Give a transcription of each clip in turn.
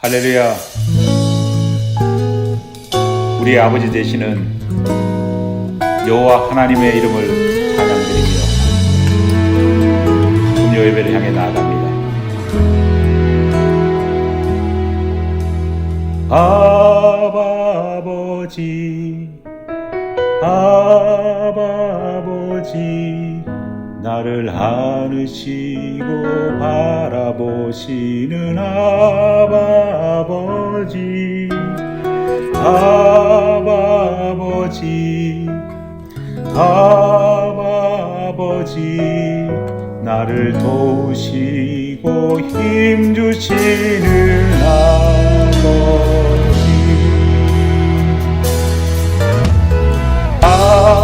할렐루야. 우리의 아버지 되시는 여호와 하나님의 이름을 찬양드리며 금요 예배를 향해 나아갑니다. 아버지, 아버지, 나를 안으시고 바라보시는 아버지, 아버지, 아버지, 나를 도우시고 힘주시는 아버지, 아버지,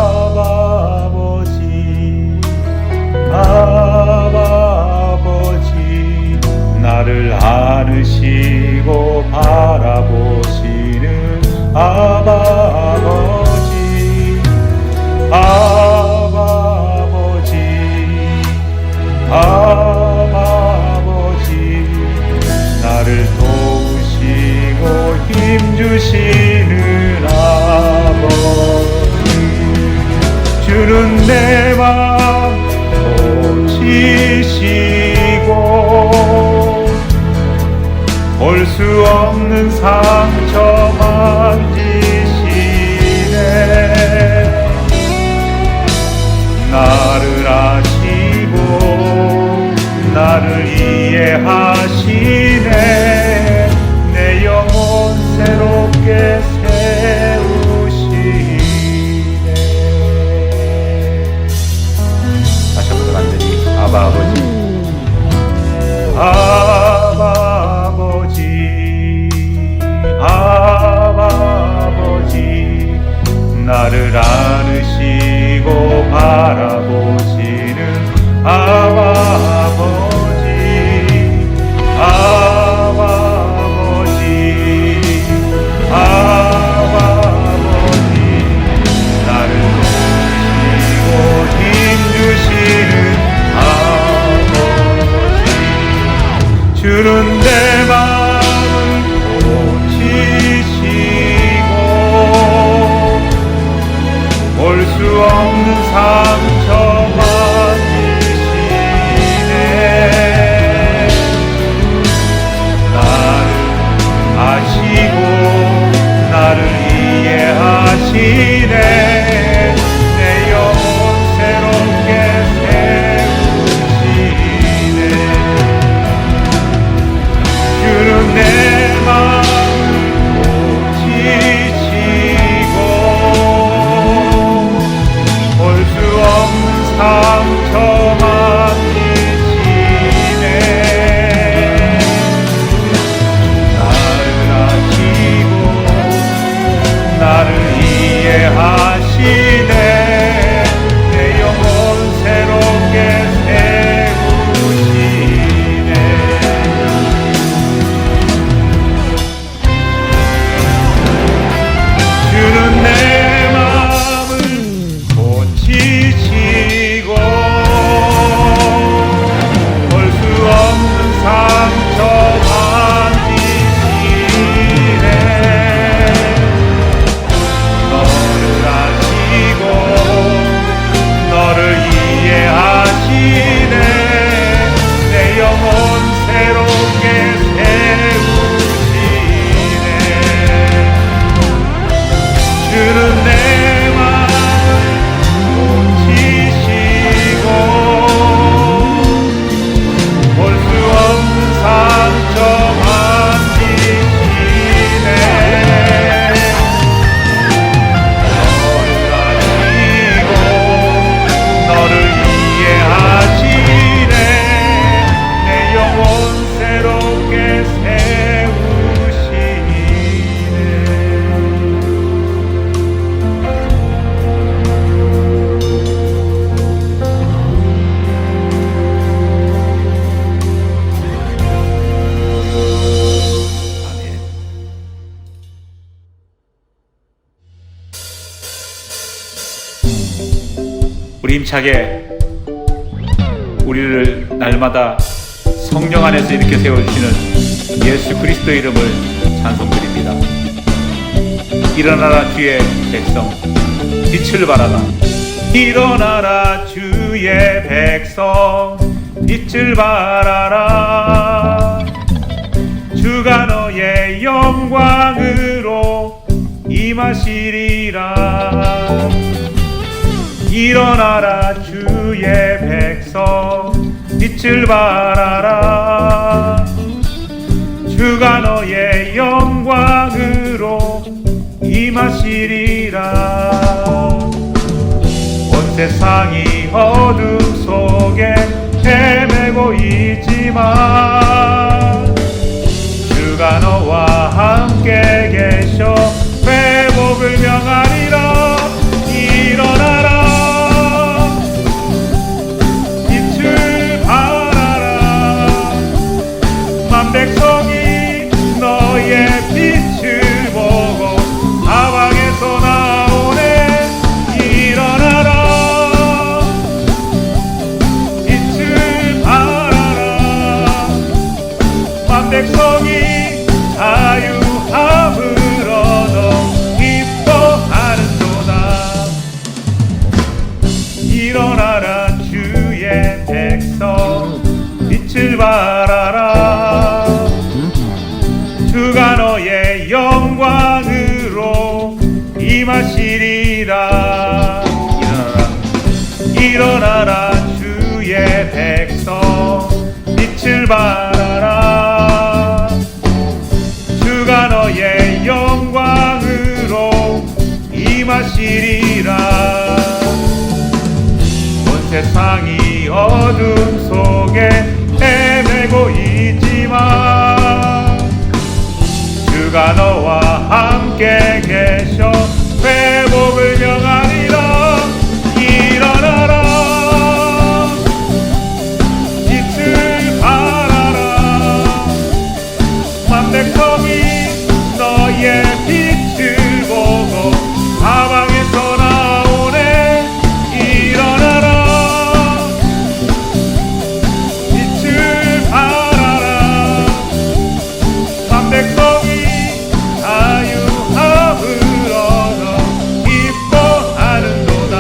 나를 안으시고 바라보시는 아버지, 아버지, 아버지, 나를 도우시고 힘주시는 아버지, 주는 내 맘 고치시고 볼 수 없는 상처 만지시네, 나를 아시고 나를 이해하시네, 내 영혼 새롭게 세우시네. 다시 한번 간절히 아바 아버지, 아버지, 나를 안으시고 바라보시는 아버지, 아버지, 아버지, 나를 도우시고 힘주시는 아버지, 주는 내 마음을 고치시고 볼 수 없는 상처 만지시네, 나를 아시고 나를 이해하시네, 내 영혼 새롭게 세우시네, 주는 내 마음을 고치시고 볼 수 없는 상처 만지시네, 나를 아시고 나를 이해하시네, 내 영혼 새롭게 세우시네, 주는 내 마음을 고치시고 볼 수 없는 상처 만지시네, 너를 아시고 너를 이해하시네, 내 영혼 새롭게 세우시네, 주는 내 마음을 고치시고 볼 수 없는 상처 만지시네, 너를 아시고 너를 이해하시네, 내 영혼 새롭게 세우시네. 아멘. 우리 힘차게 우리를 날마다 성령 안에서 이렇게 세워주시는 예수 그리스도 이름을 찬송드립니다. 일어나라 주의 백성, 빛을 발하라. 일어나라 주의 백성, 빛을 발하라. 주가 너의 영광으로 임하시리라. 일어나라 주의 백성, 빛을 발하라. 주가 너의 영광으로 임하시리라. 온 세상이 어둠 속에 헤매고 있지만 주가 너와 함께 계셔 회복을 명하리라. 일어나라 빛을 발하라. 만 백성이 너의 빛을 보고 사방에서 나오네. 일어나라 빛을 발하라. 만 백성이 자유함을 얻어 기뻐하는도다. 일어나라 주의 백성, 빛을 발하라. 주가 너의 영광으로 임하시리라. 일어나라 주의 백성, 빛을 발하라. 주가 너의 영광으로 임하시리라. 온 세상이 어둠 속에 헤매고 있지만 주가 너와 함께 계셔 회복을 명하리라. 일어나라 빛을 발하라. 만 백성이 너의 빛을 보고 사방에서 나오네. 일어나라 빛을 발하라. 만 백성이 자유함을 얻어 기뻐하는도다.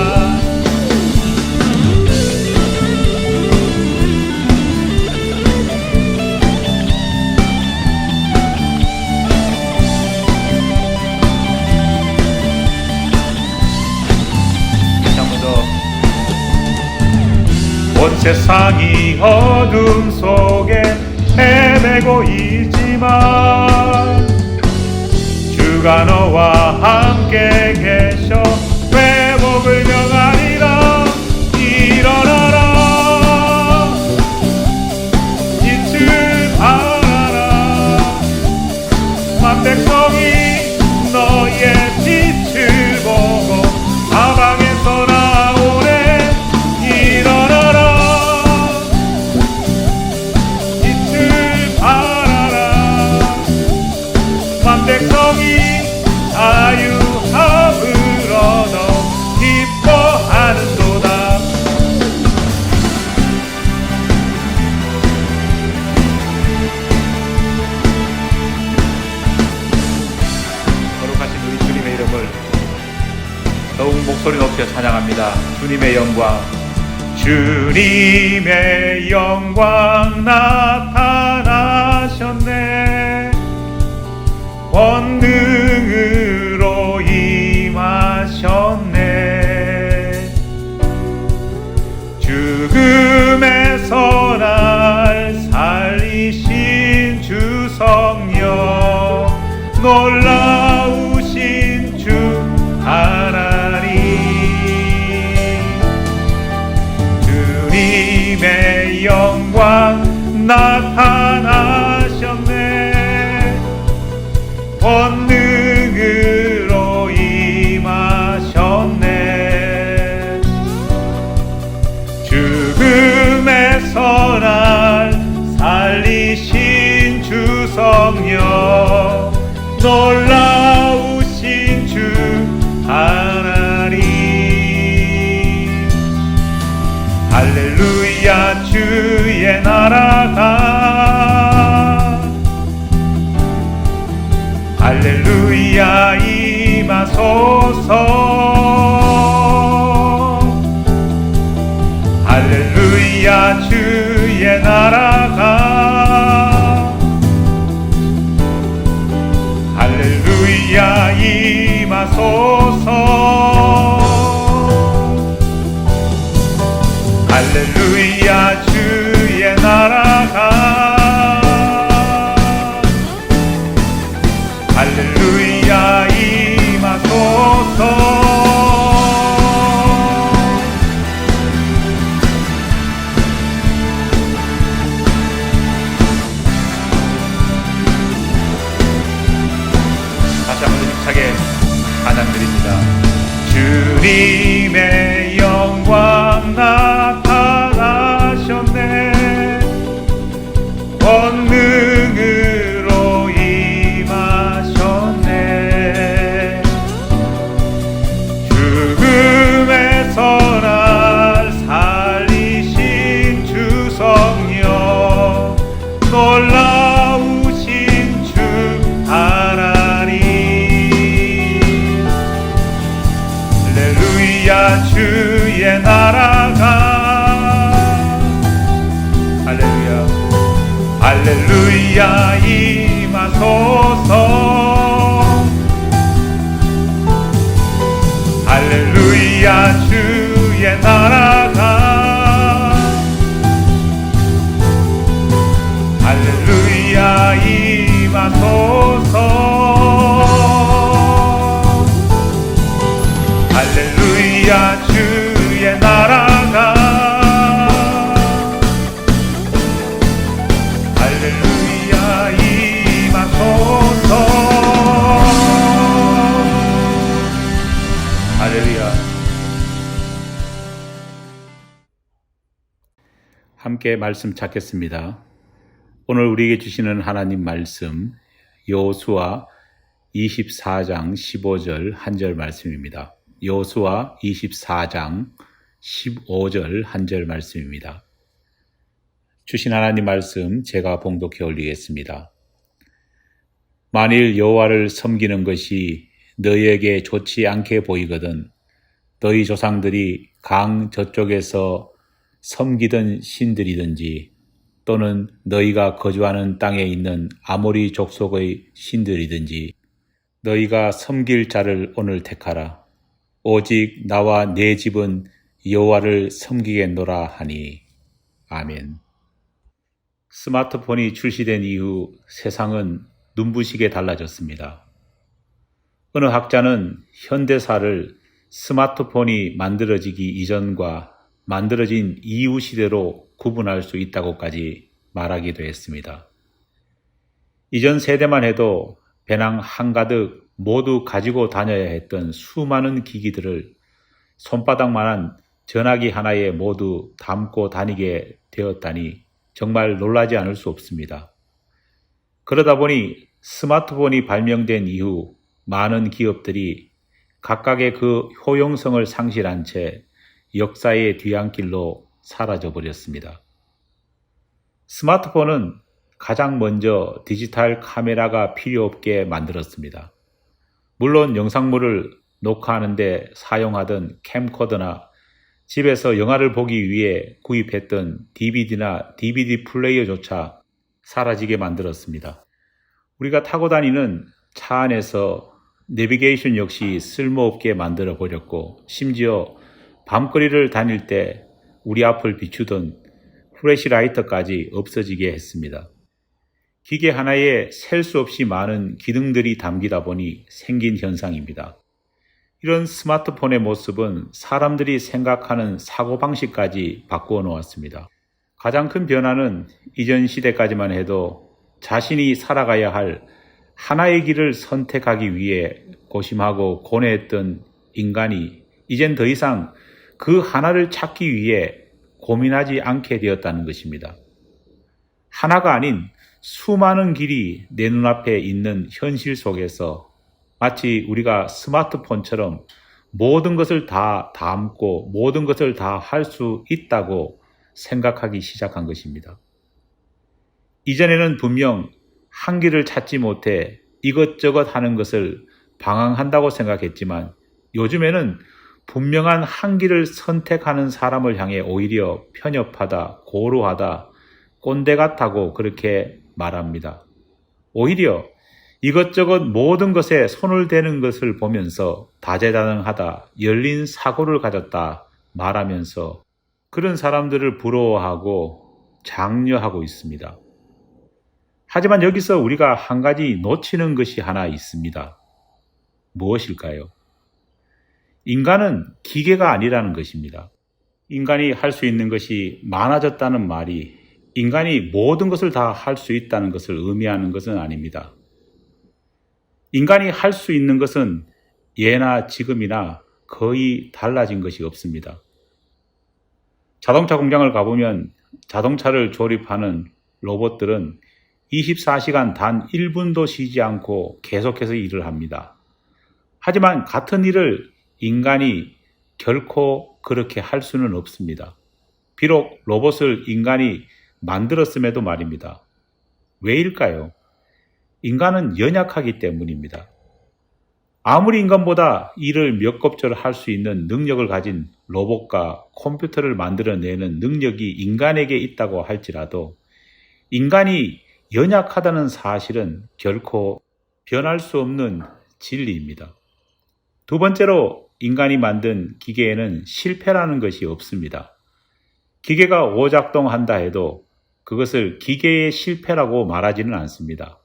온 세상이 어둠 속에 헤매고 있지만 주가 너와 함께 계셔 회복을 명하리라. 일어나라 빛을 발하라. 만 백성이 너의 빛을 보고 사방에서 나오네. 일어나라 빛을 발하라. 만 백성이 자유함을 얻어 기뻐하는도다. 거룩하신 우리 주님의 이름을 더욱 목소리 높여 찬양합니다. 주님의 영광, 주님의 영광 나타나셨네. 권능으로 임하셨네. 죽음에서 날 살리신 주 성령, 놀라우신 주 하나님. 주님의 영광 나타나셨네. 권능으로 임하셨네. 죽음에서 날 살리신 주 성령, 놀라우신 주 하나님. 할렐루야 주의 나라가 주님의 영광 나타나셨네. 권능으로 임하셨네. 죽음에서 날 살리신 주 성령, 놀라우신 주 하나님. 할렐루야. 주의 나라가, 할렐루야, 할렐루야 임하소서. 할렐루야. 주의 나라가, 할렐루야 임하소서. 할렐루야. 주의 나라가, 할렐루야 임하소서. 할렐루야. 함께 말씀 찾겠습니다. 오늘 우리에게 주시는 하나님 말씀, 여호수아 24장 15절 한 절 말씀입니다. 여호수아 24장 15절 한 절 말씀입니다. 주신 하나님 말씀 제가 봉독해 올리겠습니다. 만일 여호와를 섬기는 것이 너희에게 좋지 않게 보이거든 너희 조상들이 강 저쪽에서 섬기던 신들이든지 또는 너희가 거주하는 땅에 있는 아모리 족속의 신들이든지 너희가 섬길 자를 오늘 택하라. 오직 나와 내 집은 여호와를 섬기겠노라 하니. 아멘. 스마트폰이 출시된 이후 세상은 눈부시게 달라졌습니다. 어느 학자는 현대사를 스마트폰이 만들어지기 이전과 만들어진 이후 시대로 구분할 수 있다고까지 말하기도 했습니다. 이전 세대만 해도 배낭 한가득 모두 가지고 다녀야 했던 수많은 기기들을 손바닥만한 전화기 하나에 모두 담고 다니게 되었다니 정말 놀라지 않을 수 없습니다. 그러다 보니 스마트폰이 발명된 이후 많은 기업들이 각각의 그 효용성을 상실한 채 역사의 뒤안길로 사라져 버렸습니다. 스마트폰은 가장 먼저 디지털 카메라가 필요 없게 만들었습니다. 물론 영상물을 녹화하는 데 사용하던 캠코더나 집에서 영화를 보기 위해 구입했던 DVD나 DVD 플레이어조차 사라지게 만들었습니다. 우리가 타고 다니는 차 안에서 내비게이션 역시 쓸모없게 만들어 버렸고 심지어 밤거리를 다닐 때 우리 앞을 비추던 플래시라이터까지 없어지게 했습니다. 기계 하나에 셀 수 없이 많은 기능들이 담기다 보니 생긴 현상입니다. 이런 스마트폰의 모습은 사람들이 생각하는 사고방식까지 바꾸어 놓았습니다. 가장 큰 변화는 이전 시대까지만 해도 자신이 살아가야 할 하나의 길을 선택하기 위해 고심하고 고뇌했던 인간이 이젠 더 이상 그 하나를 찾기 위해 고민하지 않게 되었다는 것입니다. 하나가 아닌 수많은 길이 내 눈앞에 있는 현실 속에서 마치 우리가 스마트폰처럼 모든 것을 다 담고 모든 것을 다 할 수 있다고 생각하기 시작한 것입니다. 이전에는 분명 한 길을 찾지 못해 이것저것 하는 것을 방황한다고 생각했지만 요즘에는 분명한 한 길을 선택하는 사람을 향해 오히려 편협하다, 고루하다, 꼰대 같다고 그렇게 말합니다. 오히려 이것저것 모든 것에 손을 대는 것을 보면서 다재다능하다, 열린 사고를 가졌다 말하면서 그런 사람들을 부러워하고 장려하고 있습니다. 하지만 여기서 우리가 한 가지 놓치는 것이 하나 있습니다. 무엇일까요? 인간은 기계가 아니라는 것입니다. 인간이 할 수 있는 것이 많아졌다는 말이 인간이 모든 것을 다 할 수 있다는 것을 의미하는 것은 아닙니다. 인간이 할 수 있는 것은 예나 지금이나 거의 달라진 것이 없습니다. 자동차 공장을 가보면 자동차를 조립하는 로봇들은 24시간 단 1분도 쉬지 않고 계속해서 일을 합니다. 하지만 같은 일을 인간이 결코 그렇게 할 수는 없습니다. 비록 로봇을 인간이 만들었음에도 말입니다. 왜일까요? 인간은 연약하기 때문입니다. 아무리 인간보다 일을 몇 곱절 할 수 있는 능력을 가진 로봇과 컴퓨터를 만들어내는 능력이 인간에게 있다고 할지라도 인간이 연약하다는 사실은 결코 변할 수 없는 진리입니다. 두 번째로 인간이 만든 기계에는 실패라는 것이 없습니다. 기계가 오작동한다 해도 그것을 기계의 실패라고 말하지는 않습니다.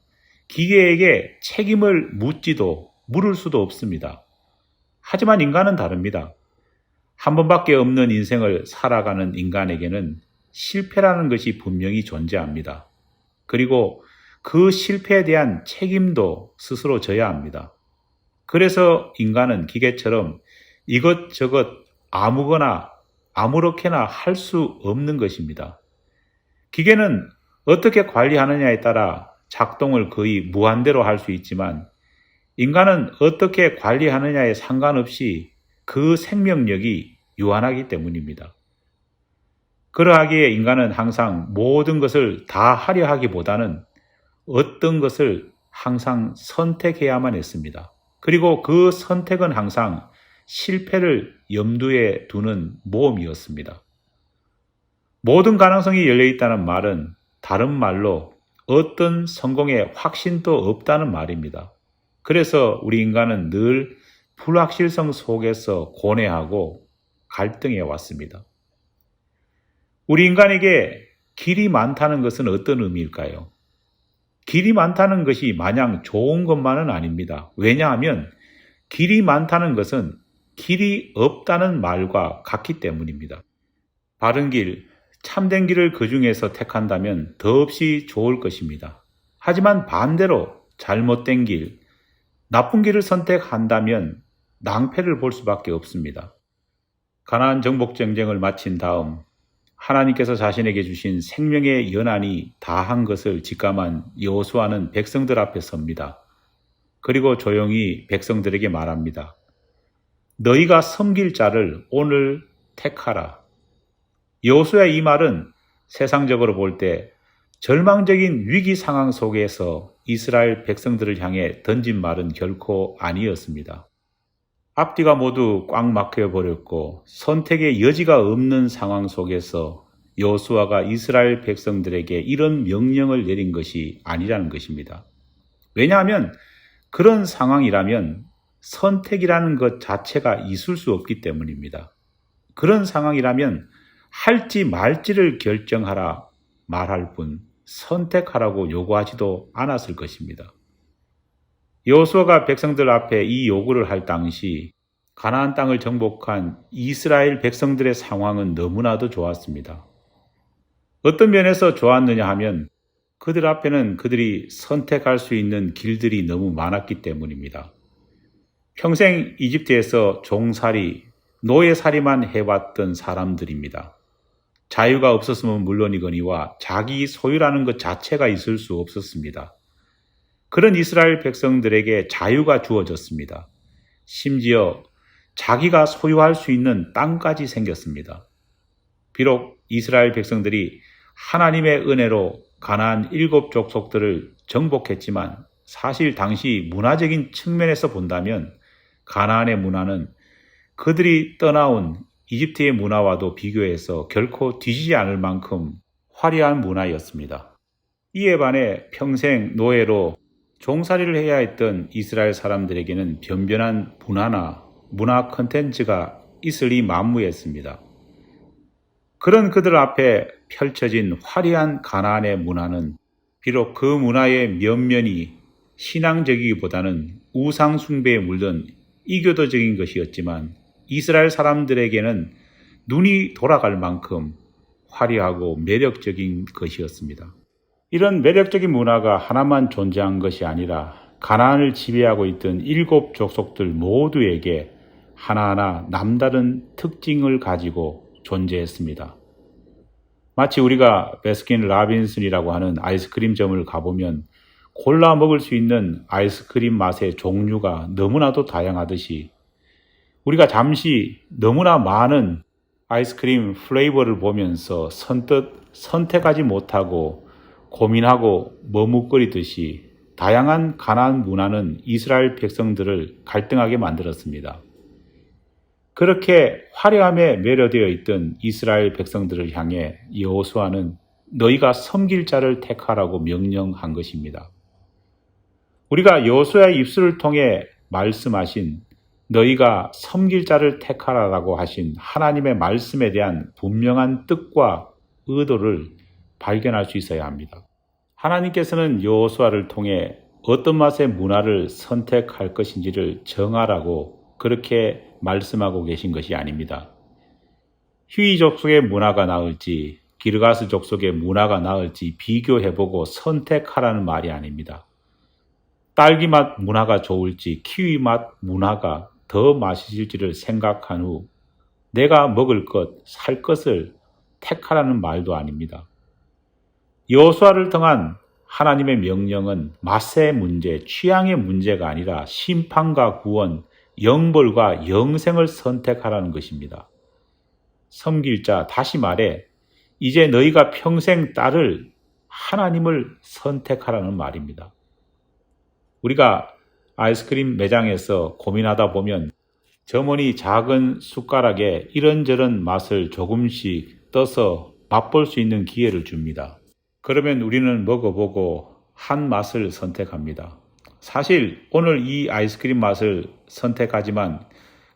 기계에게 책임을 묻지도 물을 수도 없습니다. 하지만 인간은 다릅니다. 한 번밖에 없는 인생을 살아가는 인간에게는 실패라는 것이 분명히 존재합니다. 그리고 그 실패에 대한 책임도 스스로 져야 합니다. 그래서 인간은 기계처럼 이것저것 아무거나 아무렇게나 할 수 없는 것입니다. 기계는 어떻게 관리하느냐에 따라 작동을 거의 무한대로 할 수 있지만 인간은 어떻게 관리하느냐에 상관없이 그 생명력이 유한하기 때문입니다. 그러하기에 인간은 항상 모든 것을 다 하려 하기보다는 어떤 것을 항상 선택해야만 했습니다. 그리고 그 선택은 항상 실패를 염두에 두는 모험이었습니다. 모든 가능성이 열려있다는 말은 다른 말로 어떤 성공의 확신도 없다는 말입니다. 그래서 우리 인간은 늘 불확실성 속에서 고뇌하고 갈등해 왔습니다. 우리 인간에게 길이 많다는 것은 어떤 의미일까요? 길이 많다는 것이 마냥 좋은 것만은 아닙니다. 왜냐하면 길이 많다는 것은 길이 없다는 말과 같기 때문입니다. 바른 길, 참된 길을 그 중에서 택한다면 더없이 좋을 것입니다. 하지만 반대로 잘못된 길, 나쁜 길을 선택한다면 낭패를 볼 수밖에 없습니다. 가나안 정복 전쟁을 마친 다음 하나님께서 자신에게 주신 생명의 연한이 다한 것을 직감한 여호수아는 백성들 앞에 섭니다. 그리고 조용히 백성들에게 말합니다. 너희가 섬길 자를 오늘 택하라. 여호수아의 이 말은 세상적으로 볼 때 절망적인 위기 상황 속에서 이스라엘 백성들을 향해 던진 말은 결코 아니었습니다. 앞뒤가 모두 꽉 막혀 버렸고 선택의 여지가 없는 상황 속에서 여호수아가 이스라엘 백성들에게 이런 명령을 내린 것이 아니라는 것입니다. 왜냐하면 그런 상황이라면 선택이라는 것 자체가 있을 수 없기 때문입니다. 그런 상황이라면 할지 말지를 결정하라 말할 뿐 선택하라고 요구하지도 않았을 것입니다. 여호수아가 백성들 앞에 이 요구를 할 당시 가나안 땅을 정복한 이스라엘 백성들의 상황은 너무나도 좋았습니다. 어떤 면에서 좋았느냐 하면 그들 앞에는 그들이 선택할 수 있는 길들이 너무 많았기 때문입니다. 평생 이집트에서 종살이, 노예살이만 해왔던 사람들입니다. 자유가 없었으면 물론이거니와 자기 소유라는 것 자체가 있을 수 없었습니다. 그런 이스라엘 백성들에게 자유가 주어졌습니다. 심지어 자기가 소유할 수 있는 땅까지 생겼습니다. 비록 이스라엘 백성들이 하나님의 은혜로 가나안 7 족속들을 정복했지만 사실 당시 문화적인 측면에서 본다면 가나안의 문화는 그들이 떠나온 이집트의 문화와도 비교해서 결코 뒤지지 않을 만큼 화려한 문화였습니다. 이에 반해 평생 노예로 종살이를 해야 했던 이스라엘 사람들에게는 변변한 문화나 문화 콘텐츠가 있으리 만무했습니다. 그런 그들 앞에 펼쳐진 화려한 가나안의 문화는 비록 그 문화의 면면이 신앙적이기보다는 우상 숭배에 물든 이교도적인 것이었지만 이스라엘 사람들에게는 눈이 돌아갈 만큼 화려하고 매력적인 것이었습니다. 이런 매력적인 문화가 하나만 존재한 것이 아니라 가나안을 지배하고 있던 7 족속들 모두에게 하나하나 남다른 특징을 가지고 존재했습니다. 마치 우리가 베스킨 라빈슨이라고 하는 아이스크림점을 가보면 골라 먹을 수 있는 아이스크림 맛의 종류가 너무나도 다양하듯이 우리가 잠시 너무나 많은 아이스크림 플레이버를 보면서 선뜻 선택하지 못하고 고민하고 머뭇거리듯이 다양한 가나안 문화는 이스라엘 백성들을 갈등하게 만들었습니다. 그렇게 화려함에 매료되어 있던 이스라엘 백성들을 향해 여호수아는 너희가 섬길 자를 택하라고 명령한 것입니다. 우리가 여호수아의 입술을 통해 말씀하신 너희가 섬길 자를 택하라라고 하신 하나님의 말씀에 대한 분명한 뜻과 의도를 발견할 수 있어야 합니다. 하나님께서는 여호수아를 통해 어떤 맛의 문화를 선택할 것인지를 정하라고 그렇게 말씀하고 계신 것이 아닙니다. 휴이 족속의 문화가 나을지 기르가스 족속의 문화가 나을지 비교해보고 선택하라는 말이 아닙니다. 딸기 맛 문화가 좋을지 키위 맛 문화가 더 맛있을지를 생각한 후 내가 먹을 것, 살 것을 택하라는 말도 아닙니다. 여호수아를 통한 하나님의 명령은 맛의 문제, 취향의 문제가 아니라 심판과 구원, 영벌과 영생을 선택하라는 것입니다. 섬길 자, 다시 말해 이제 너희가 평생 따를 하나님을 선택하라는 말입니다. 우리가 아이스크림 매장에서 고민하다 보면 점원이 작은 숟가락에 이런저런 맛을 조금씩 떠서 맛볼 수 있는 기회를 줍니다. 그러면 우리는 먹어보고 한 맛을 선택합니다. 사실 오늘 이 아이스크림 맛을 선택하지만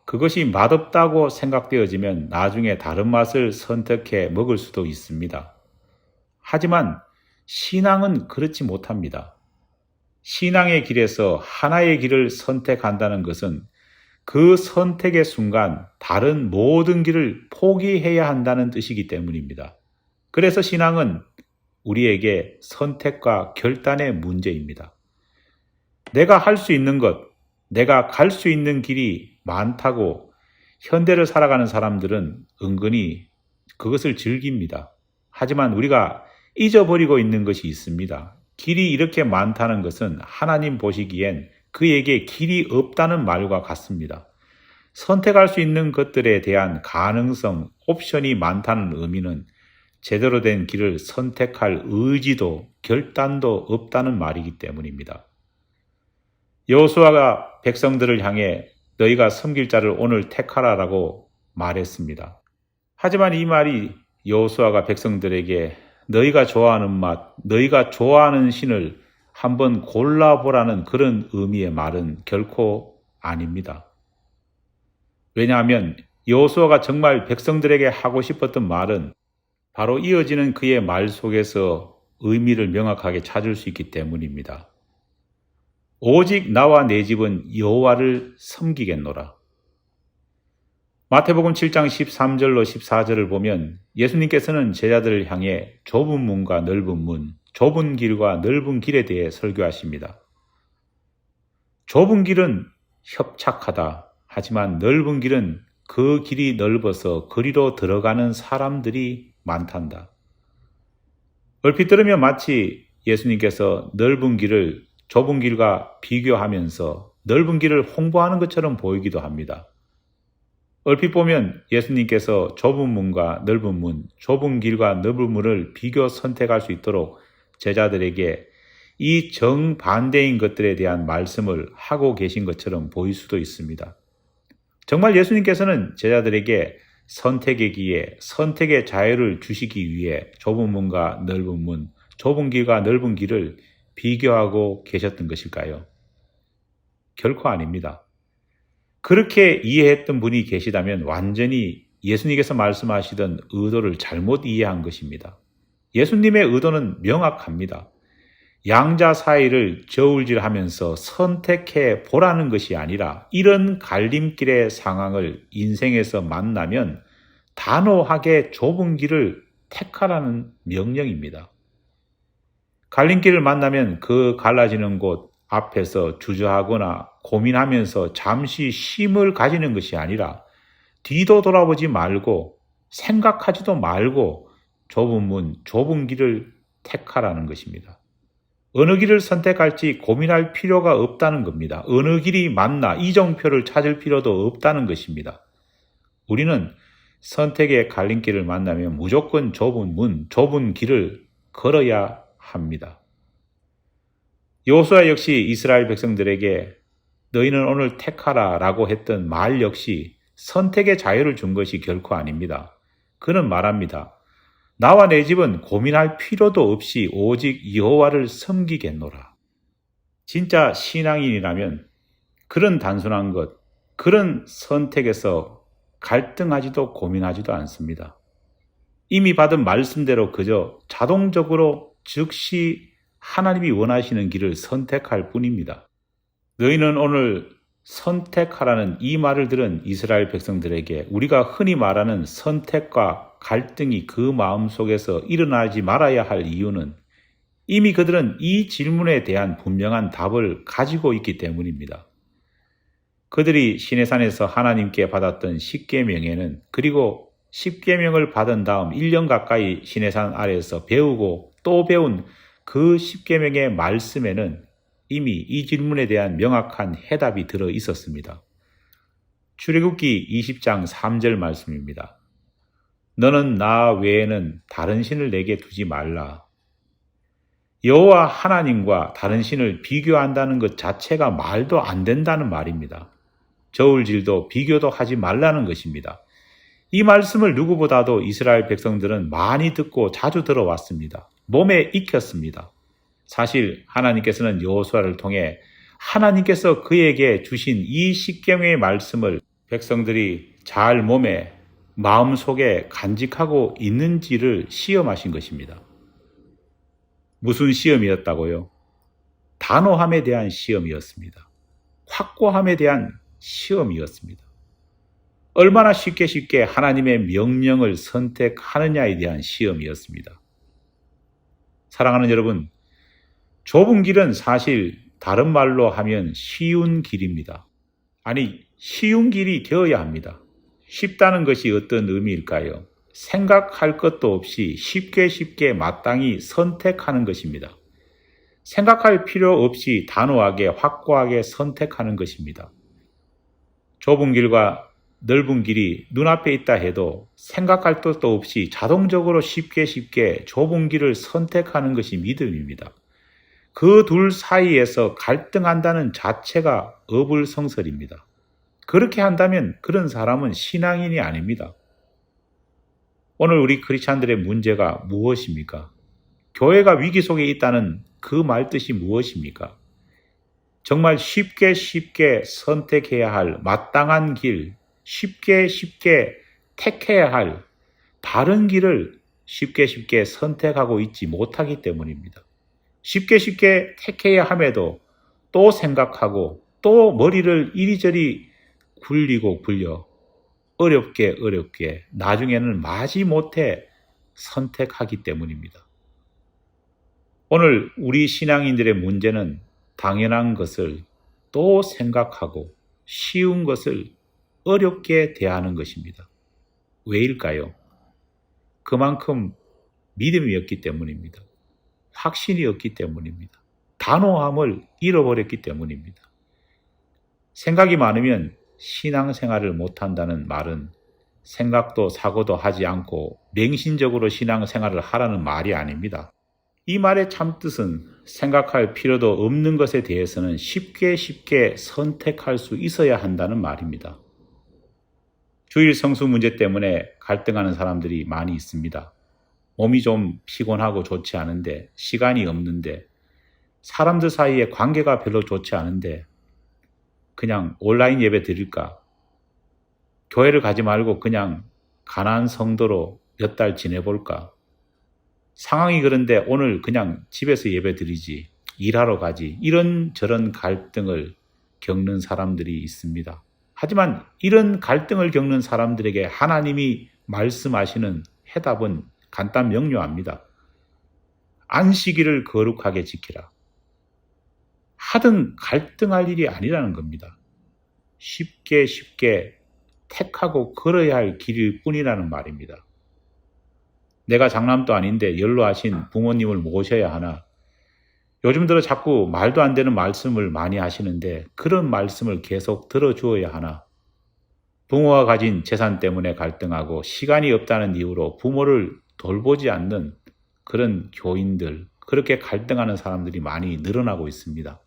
그것이 맛없다고 생각되어지면 나중에 다른 맛을 선택해 먹을 수도 있습니다. 하지만 신앙은 그렇지 못합니다. 신앙의 길에서 하나의 길을 선택한다는 것은 그 선택의 순간 다른 모든 길을 포기해야 한다는 뜻이기 때문입니다. 그래서 신앙은 우리에게 선택과 결단의 문제입니다. 내가 할 수 있는 것, 내가 갈 수 있는 길이 많다고 현대를 살아가는 사람들은 은근히 그것을 즐깁니다. 하지만 우리가 잊어버리고 있는 것이 있습니다. 길이 이렇게 많다는 것은 하나님 보시기엔 그에게 길이 없다는 말과 같습니다. 선택할 수 있는 것들에 대한 가능성, 옵션이 많다는 의미는 제대로 된 길을 선택할 의지도 결단도 없다는 말이기 때문입니다. 여호수아가 백성들을 향해 너희가 섬길 자를 오늘 택하라라고 말했습니다. 하지만 이 말이 여호수아가 백성들에게 너희가 좋아하는 맛, 너희가 좋아하는 신을 한번 골라보라는 그런 의미의 말은 결코 아닙니다. 왜냐하면 여호수아가 정말 백성들에게 하고 싶었던 말은 바로 이어지는 그의 말 속에서 의미를 명확하게 찾을 수 있기 때문입니다. 오직 나와 내 집은 여호와를 섬기겠노라. 마태복음 7장 13절로 14절을 보면 예수님께서는 제자들을 향해 좁은 문과 넓은 문, 좁은 길과 넓은 길에 대해 설교하십니다. 좁은 길은 협착하다. 하지만 넓은 길은 그 길이 넓어서 그리로 들어가는 사람들이 많단다. 얼핏 들으면 마치 예수님께서 넓은 길을 좁은 길과 비교하면서 넓은 길을 홍보하는 것처럼 보이기도 합니다. 얼핏 보면 예수님께서 좁은 문과 넓은 문, 좁은 길과 넓은 문을 비교 선택할 수 있도록 제자들에게 이 정반대인 것들에 대한 말씀을 하고 계신 것처럼 보일 수도 있습니다. 정말 예수님께서는 제자들에게 선택의 기회, 선택의 자유를 주시기 위해 좁은 문과 넓은 문, 좁은 길과 넓은 길을 비교하고 계셨던 것일까요? 결코 아닙니다. 그렇게 이해했던 분이 계시다면 완전히 예수님께서 말씀하시던 의도를 잘못 이해한 것입니다. 예수님의 의도는 명확합니다. 양자 사이를 저울질하면서 선택해 보라는 것이 아니라 이런 갈림길의 상황을 인생에서 만나면 단호하게 좁은 길을 택하라는 명령입니다. 갈림길을 만나면 그 갈라지는 곳, 앞에서 주저하거나 고민하면서 잠시 쉼을 가지는 것이 아니라 뒤도 돌아보지 말고 생각하지도 말고 좁은 문, 좁은 길을 택하라는 것입니다. 어느 길을 선택할지 고민할 필요가 없다는 겁니다. 어느 길이 맞나 이정표를 찾을 필요도 없다는 것입니다. 우리는 선택의 갈림길을 만나면 무조건 좁은 문, 좁은 길을 걸어야 합니다. 여호수아 역시 이스라엘 백성들에게 너희는 오늘 택하라 라고 했던 말 역시 선택의 자유를 준 것이 결코 아닙니다. 그는 말합니다. 나와 내 집은 고민할 필요도 없이 오직 여호와를 섬기겠노라. 진짜 신앙인이라면 그런 단순한 것, 그런 선택에서 갈등하지도 고민하지도 않습니다. 이미 받은 말씀대로 그저 자동적으로 즉시 하나님이 원하시는 길을 선택할 뿐입니다. 너희는 오늘 선택하라는 이 말을 들은 이스라엘 백성들에게 우리가 흔히 말하는 선택과 갈등이 그 마음속에서 일어나지 말아야 할 이유는 이미 그들은 이 질문에 대한 분명한 답을 가지고 있기 때문입니다. 그들이 시내산에서 하나님께 받았던 십계명에는 그리고 십계명을 받은 다음 1년 가까이 시내산 아래에서 배우고 또 배운 그 십계명의 말씀에는 이미 이 질문에 대한 명확한 해답이 들어 있었습니다. 출애굽기 20장 3절 말씀입니다. 너는 나 외에는 다른 신을 내게 두지 말라. 여호와 하나님과 다른 신을 비교한다는 것 자체가 말도 안 된다는 말입니다. 저울질도 비교도 하지 말라는 것입니다. 이 말씀을 누구보다도 이스라엘 백성들은 많이 듣고 자주 들어왔습니다. 몸에 익혔습니다. 사실 하나님께서는 여호수아를 통해 하나님께서 그에게 주신 이 십계명의 말씀을 백성들이 잘 몸에 마음속에 간직하고 있는지를 시험하신 것입니다. 무슨 시험이었다고요? 단호함에 대한 시험이었습니다. 확고함에 대한 시험이었습니다. 얼마나 쉽게 하나님의 명령을 선택하느냐에 대한 시험이었습니다. 사랑하는 여러분, 좁은 길은 사실 다른 말로 하면 쉬운 길입니다. 아니, 쉬운 길이 되어야 합니다. 쉽다는 것이 어떤 의미일까요? 생각할 것도 없이 쉽게 마땅히 선택하는 것입니다. 생각할 필요 없이 단호하게 확고하게 선택하는 것입니다. 좁은 길과 넓은 길이 눈앞에 있다 해도 생각할 것도 없이 자동적으로 쉽게 좁은 길을 선택하는 것이 믿음입니다. 그 둘 사이에서 갈등한다는 자체가 어불성설입니다. 그렇게 한다면 그런 사람은 신앙인이 아닙니다. 오늘 우리 크리스찬들의 문제가 무엇입니까? 교회가 위기 속에 있다는 그 말 뜻이 무엇입니까? 정말 쉽게 선택해야 할 마땅한 길, 쉽게 택해야 할 바른 길을 쉽게 선택하고 있지 못하기 때문입니다. 쉽게 택해야 함에도 또 생각하고 또 머리를 이리저리 굴리고 굴려 어렵게 나중에는 마지못해 선택하기 때문입니다. 오늘 우리 신앙인들의 문제는 당연한 것을 또 생각하고 쉬운 것을 어렵게 대하는 것입니다. 왜일까요? 그만큼 믿음이 없기 때문입니다. 확신이 없기 때문입니다. 단호함을 잃어버렸기 때문입니다. 생각이 많으면 신앙생활을 못한다는 말은 생각도 사고도 하지 않고 맹신적으로 신앙생활을 하라는 말이 아닙니다. 이 말의 참뜻은 생각할 필요도 없는 것에 대해서는 쉽게 선택할 수 있어야 한다는 말입니다. 주일 성수 문제 때문에 갈등하는 사람들이 많이 있습니다. 몸이 좀 피곤하고 좋지 않은데, 시간이 없는데, 사람들 사이에 관계가 별로 좋지 않은데 그냥 온라인 예배 드릴까? 교회를 가지 말고 그냥 가난한 성도로 몇 달 지내볼까? 상황이 그런데 오늘 그냥 집에서 예배 드리지, 일하러 가지, 이런저런 갈등을 겪는 사람들이 있습니다. 하지만 이런 갈등을 겪는 사람들에게 하나님이 말씀하시는 해답은 간단 명료합니다. 안식일을 거룩하게 지키라. 하등 갈등할 일이 아니라는 겁니다. 쉽게 택하고 걸어야 할 길일 뿐이라는 말입니다. 내가 장남도 아닌데 연로하신 부모님을 모셔야 하나, 요즘 들어 자꾸 말도 안 되는 말씀을 많이 하시는데 그런 말씀을 계속 들어주어야 하나, 부모가 가진 재산 때문에 갈등하고 시간이 없다는 이유로 부모를 돌보지 않는 그런 교인들, 그렇게 갈등하는 사람들이 많이 늘어나고 있습니다.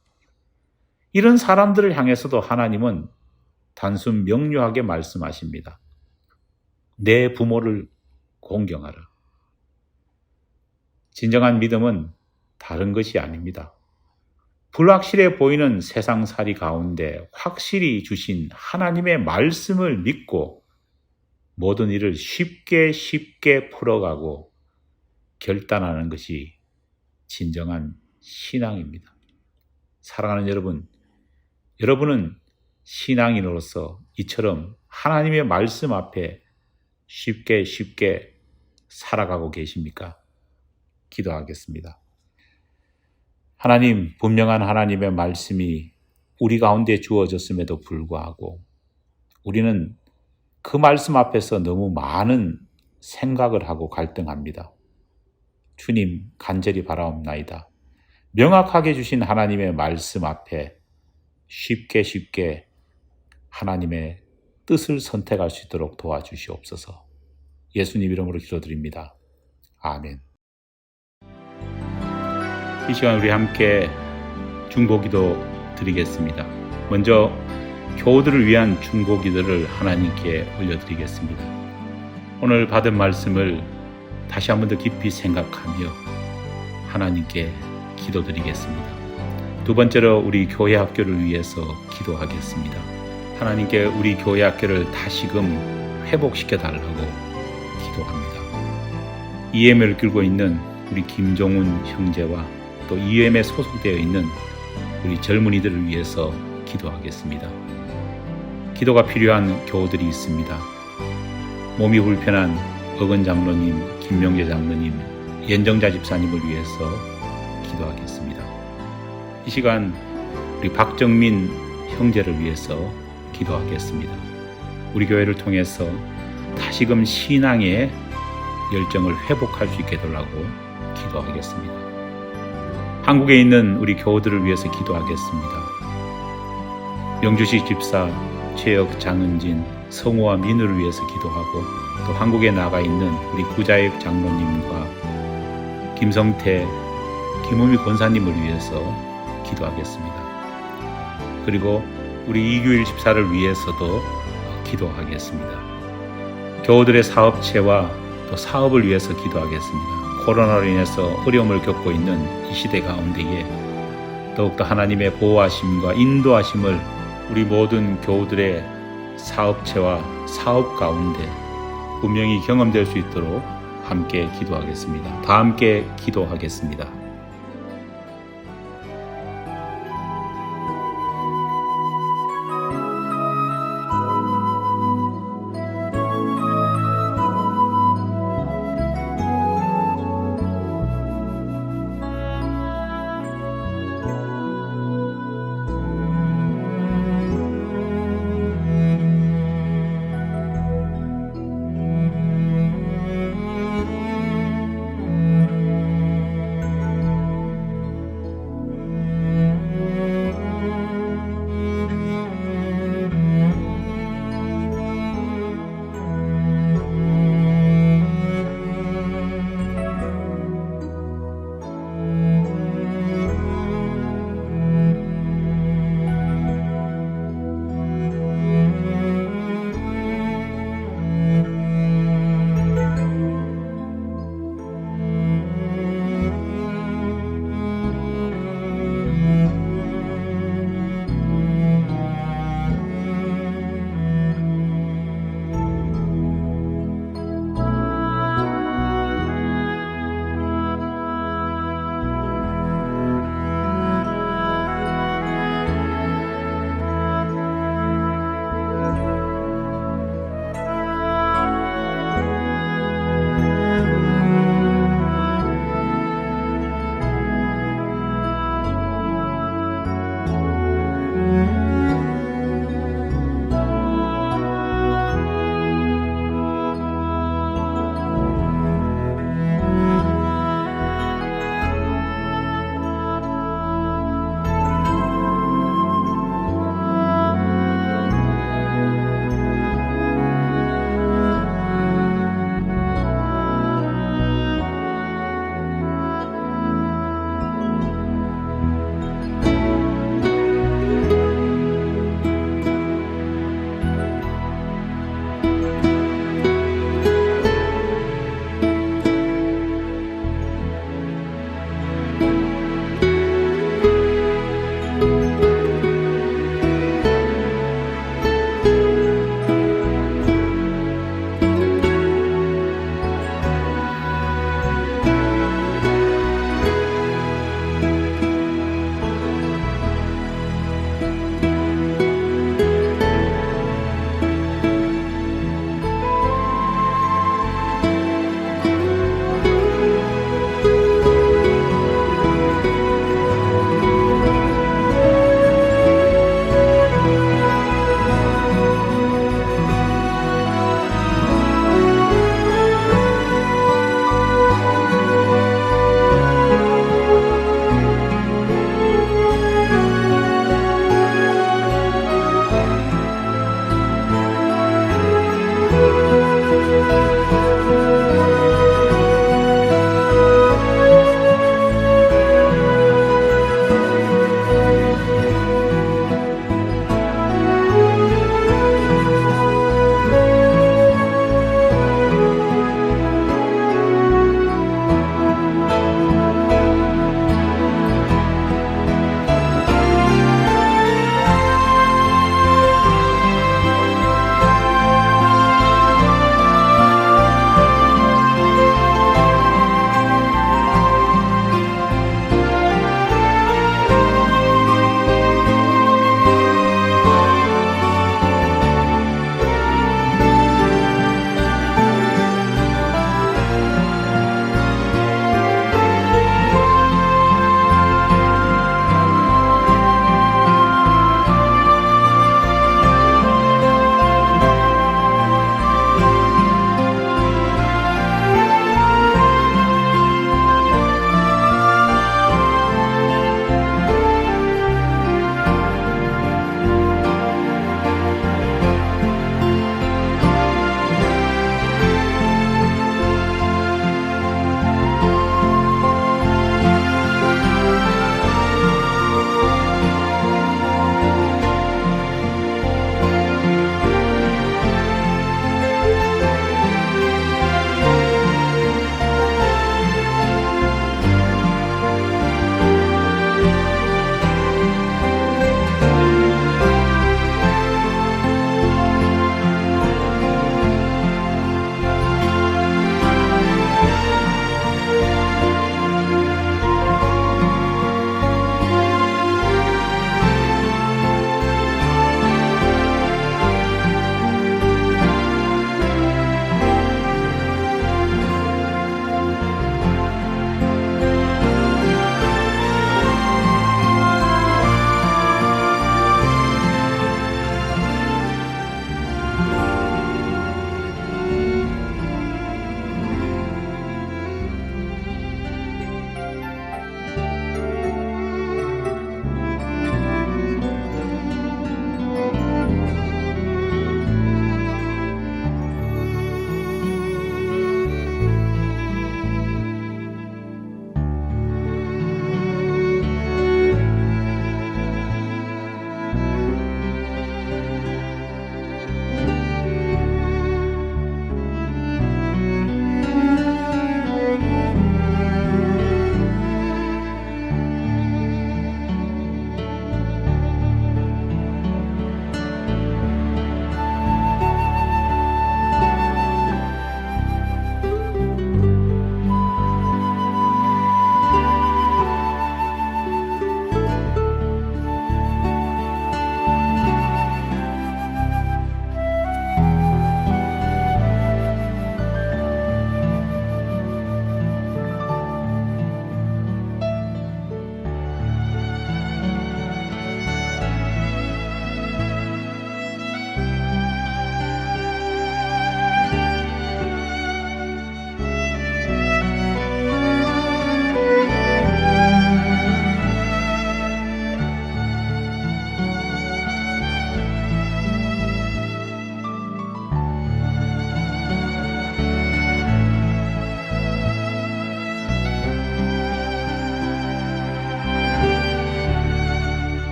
이런 사람들을 향해서도 하나님은 단순 명료하게 말씀하십니다. 내 부모를 공경하라. 진정한 믿음은 다른 것이 아닙니다. 불확실해 보이는 세상살이 가운데 확실히 주신 하나님의 말씀을 믿고 모든 일을 쉽게 풀어가고 결단하는 것이 진정한 신앙입니다. 사랑하는 여러분, 여러분은 신앙인으로서 이처럼 하나님의 말씀 앞에 쉽게 살아가고 계십니까? 기도하겠습니다. 하나님, 분명한 하나님의 말씀이 우리 가운데 주어졌음에도 불구하고 우리는 그 말씀 앞에서 너무 많은 생각을 하고 갈등합니다. 주님, 간절히 바라옵나이다. 명확하게 주신 하나님의 말씀 앞에 쉽게 하나님의 뜻을 선택할 수 있도록 도와주시옵소서. 예수님 이름으로 기도드립니다. 아멘. 이 시간 우리 함께 중보기도 드리겠습니다. 먼저 교우들을 위한 중보기도를 하나님께 올려드리겠습니다. 오늘 받은 말씀을 다시 한 번 더 깊이 생각하며 하나님께 기도드리겠습니다. 두 번째로 우리 교회 학교를 위해서 기도하겠습니다. 하나님께 우리 교회 학교를 다시금 회복시켜 달라고 기도합니다. EM을 끌고 있는 우리 김종훈 형제와 또 EM에 소속되어 있는 우리 젊은이들을 위해서 기도하겠습니다. 기도가 필요한 교우들이 있습니다. 몸이 불편한 어건 장로님, 김명재 장로님, 연정자 집사님을 위해서 기도하겠습니다. 이 시간 우리 박정민 형제를 위해서 기도하겠습니다. 우리 교회를 통해서 다시금 신앙의 열정을 회복할 수 있게 해달라고 기도하겠습니다. 한국에 있는 우리 교우들을 위해서 기도하겠습니다. 명주식 집사, 최혁, 장은진, 성우와 민우를 위해서 기도하고 또 한국에 나가 있는 우리 구자익 장로님과 김성태, 김우미 권사님을 위해서 기도하겠습니다. 그리고 우리 이규일 집사를 위해서도 기도하겠습니다. 교우들의 사업체와 또 사업을 위해서 기도하겠습니다. 코로나로 인해서 어려움을 겪고 있는 이 시대 가운데에 더욱더 하나님의 보호하심과 인도하심을 우리 모든 교우들의 사업체와 사업 가운데 분명히 경험될 수 있도록 함께 기도하겠습니다. 다 함께 기도하겠습니다.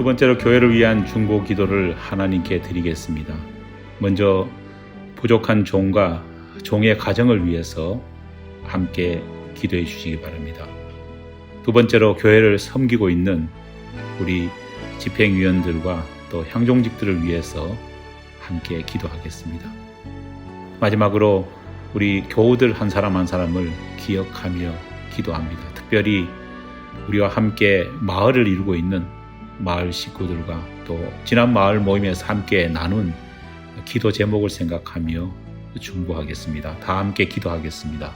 두 번째로 교회를 위한 중보 기도를 하나님께 드리겠습니다. 먼저 부족한 종과 종의 가정을 위해서 함께 기도해 주시기 바랍니다. 두 번째로 교회를 섬기고 있는 우리 집행위원들과 또 향종직들을 위해서 함께 기도하겠습니다. 마지막으로 우리 교우들 한 사람 한 사람을 기억하며 기도합니다. 특별히 우리와 함께 마을을 이루고 있는 마을 식구들과 또 지난 마을 모임에서 함께 나눈 기도 제목을 생각하며 중보하겠습니다. 다 함께 기도하겠습니다.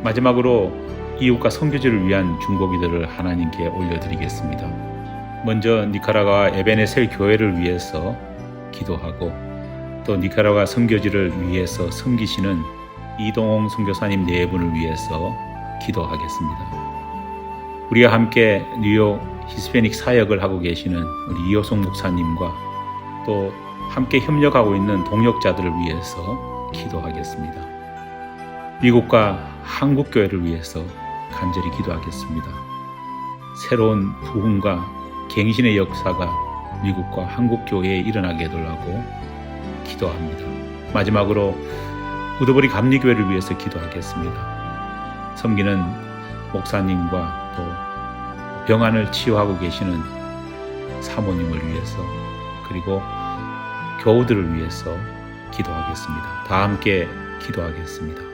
마지막으로 이웃과 선교지를 위한 중보기도를 하나님께 올려드리겠습니다. 먼저 니카라과 에베네셀 교회를 위해서 기도하고 또 니카라과 선교지를 위해서 섬기시는 이동홍 선교사님 네 분을 위해서 기도하겠습니다. 우리와 함께 뉴욕 히스패닉 사역을 하고 계시는 우리 이호성 목사님과 또 함께 협력하고 있는 동역자들을 위해서 기도하겠습니다. 미국과 한국 교회를 위해서 간절히 기도하겠습니다. 새로운 부흥과 갱신의 역사가 미국과 한국 교회에 일어나게 해달라고 기도합니다. 마지막으로 우드버리 감리교회를 위해서 기도하겠습니다. 섬기는 목사님과 또 병환을 치유하고 계시는 사모님을 위해서 그리고 교우들을 위해서 기도하겠습니다. 다 함께 기도하겠습니다.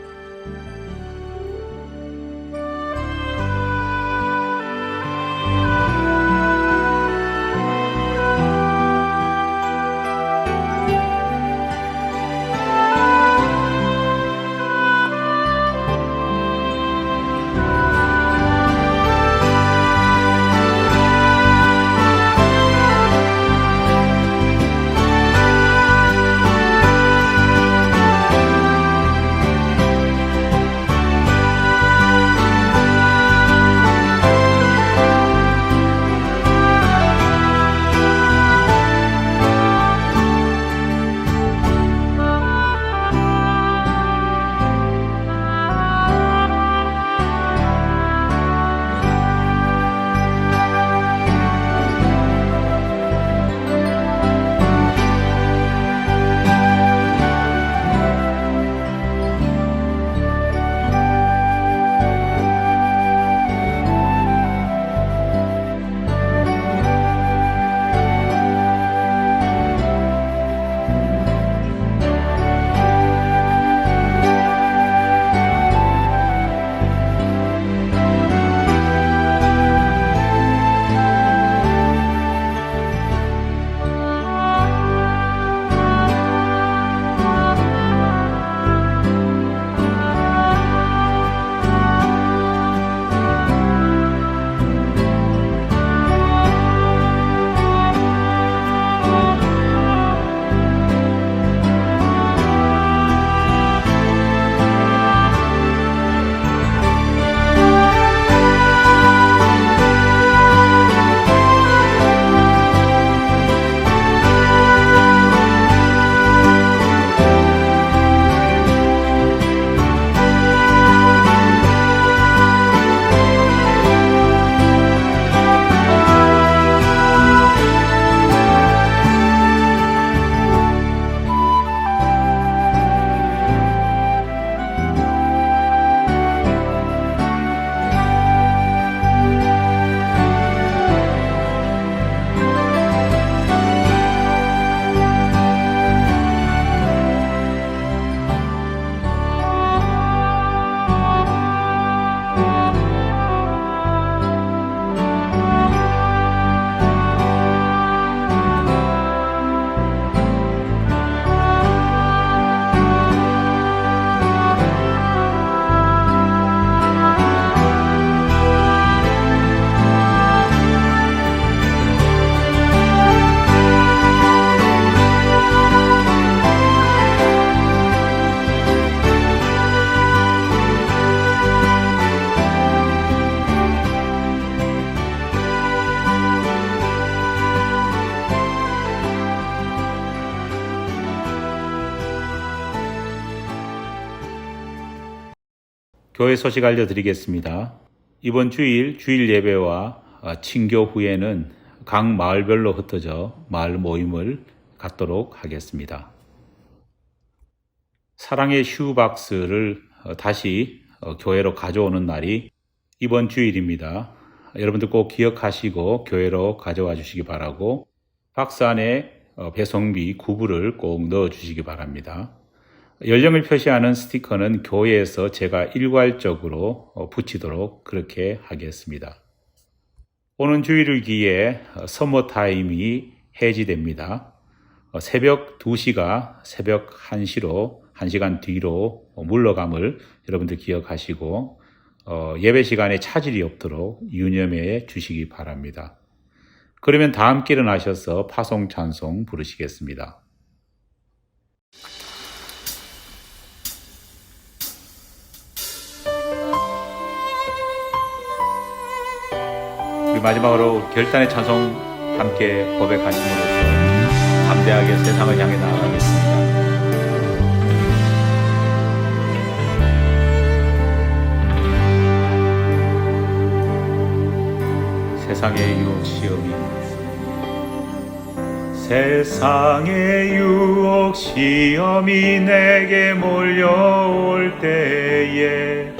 교회 소식 알려드리겠습니다. 이번 주일 예배와 친교 후에는 각 마을별로 흩어져 마을 모임을 갖도록 하겠습니다. 사랑의 슈박스를 다시 교회로 가져오는 날이 이번 주일입니다. 여러분들 꼭 기억하시고 교회로 가져와 주시기 바라고 박스 안에 배송비 구부를 꼭 넣어 주시기 바랍니다. 연령을 표시하는 스티커는 교회에서 제가 일괄적으로 붙이도록 그렇게 하겠습니다. 오는 주일을 기해 서머타임이 해지됩니다. 새벽 2시가 새벽 1시로 1시간 뒤로 물러감을 여러분들 기억하시고 예배 시간에 차질이 없도록 유념해 주시기 바랍니다. 그러면 다 함께 일어나셔서 파송 찬송 부르시겠습니다. 우리 마지막으로 결단의 찬송 함께 고백하심으로써 담대하게 세상을 향해 나아가겠습니다. 세상의 유혹 시험이 세상의 유혹 시험이 내게 몰려올 때에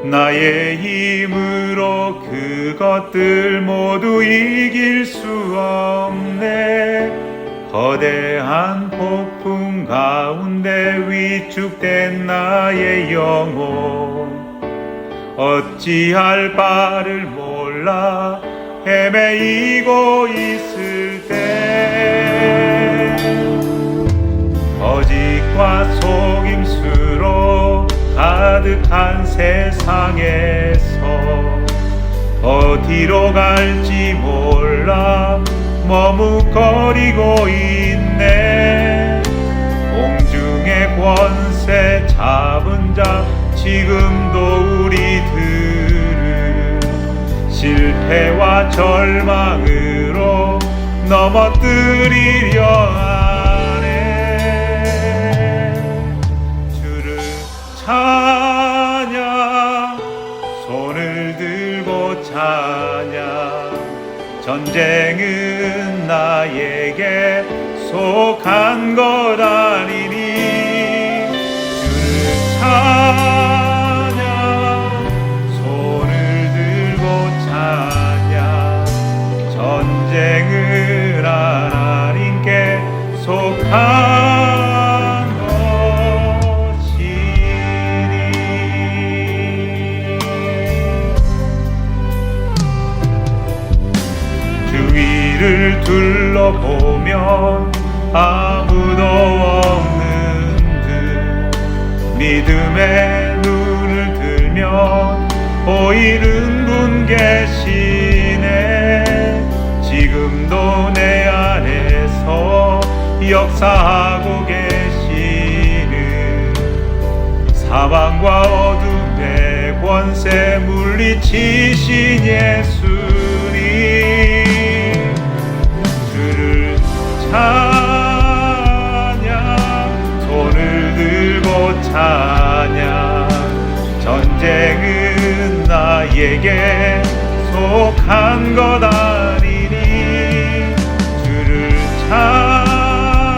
나의 힘으로 그것들 모두 이길 수 없네. 거대한 폭풍 가운데 위축된 나의 영혼 어찌할 바를 몰라 헤매이고 있을 때 거짓과 속임수로 가득한 세상에서 어디로 갈지 몰라 머뭇거리고 있네. 공중의 권세 잡은 자 지금도 우리들을 실패와 절망으로 넘어뜨리려 하네. 주를 찬양 손을 들고 찬양 전쟁은 나에게 속한 것 아니니 주를 찬양 손을 들고 찬양 전쟁은 하나님께 속한 주위를 둘러보면 아무도 없는 듯 믿음의 눈을 들면 보이는 분 계시네. 지금도 내 안에서 역사하고 계시는 사망과 어둠의 권세 물리치신 예수님 주를 찬양 손을 들고 찬양 전쟁은 나에게 속한 것 아니니 주를 찬양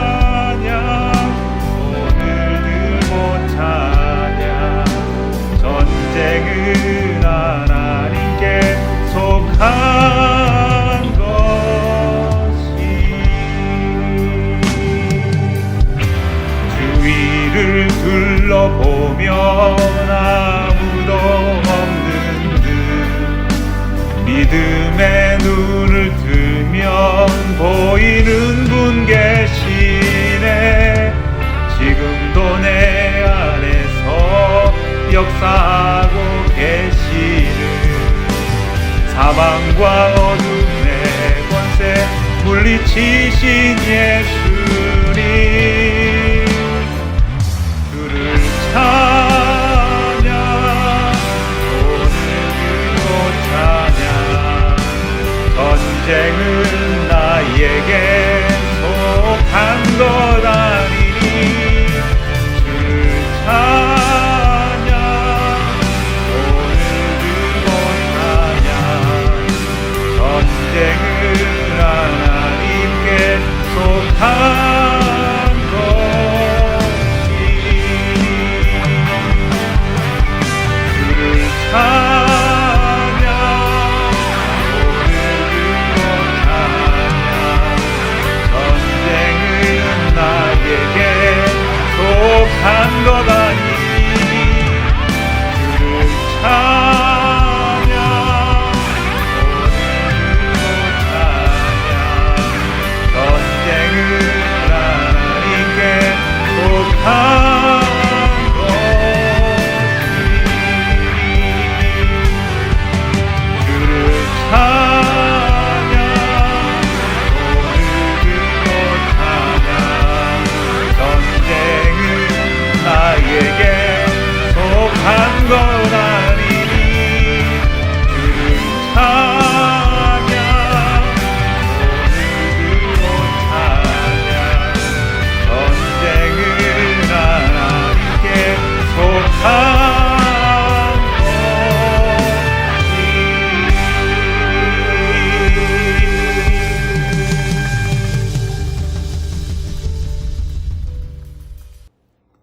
손을 들고 찬양 전쟁은 하나님께 속한 주위를 둘러보면 아무도 없는 듯 믿음의 눈을 들면 보이는 분 계시네. 지금도 내 안에서 역사하고 계시는 사망과 어둠의 권세 물리치신 예수님 주를 찬양 손을 들고 찬양 전쟁은 나에게 속한 것 아니니 주를 찬양 손을 들고 찬양 전쟁은 하나님께 속한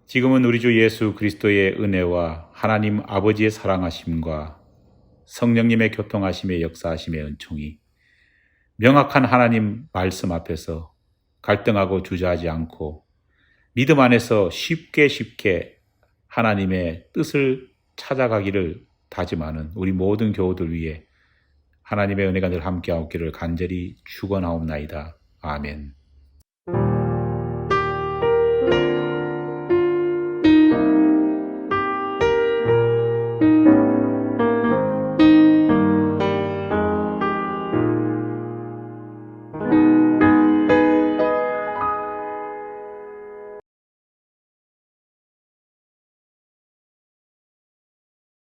지금은 우리 주 예수 그리스도의 은혜와 하나님 아버지의 사랑하심과 성령님의 교통하심의 역사하심의 은총이 명확한 하나님 말씀 앞에서 갈등하고 주저하지 않고 믿음 안에서 쉽게 하나님의 뜻을 찾아가기를 다짐하는 우리 모든 교우들 위해 하나님의 은혜가 늘 함께하옵기를 간절히 축원하옵나이다. 아멘.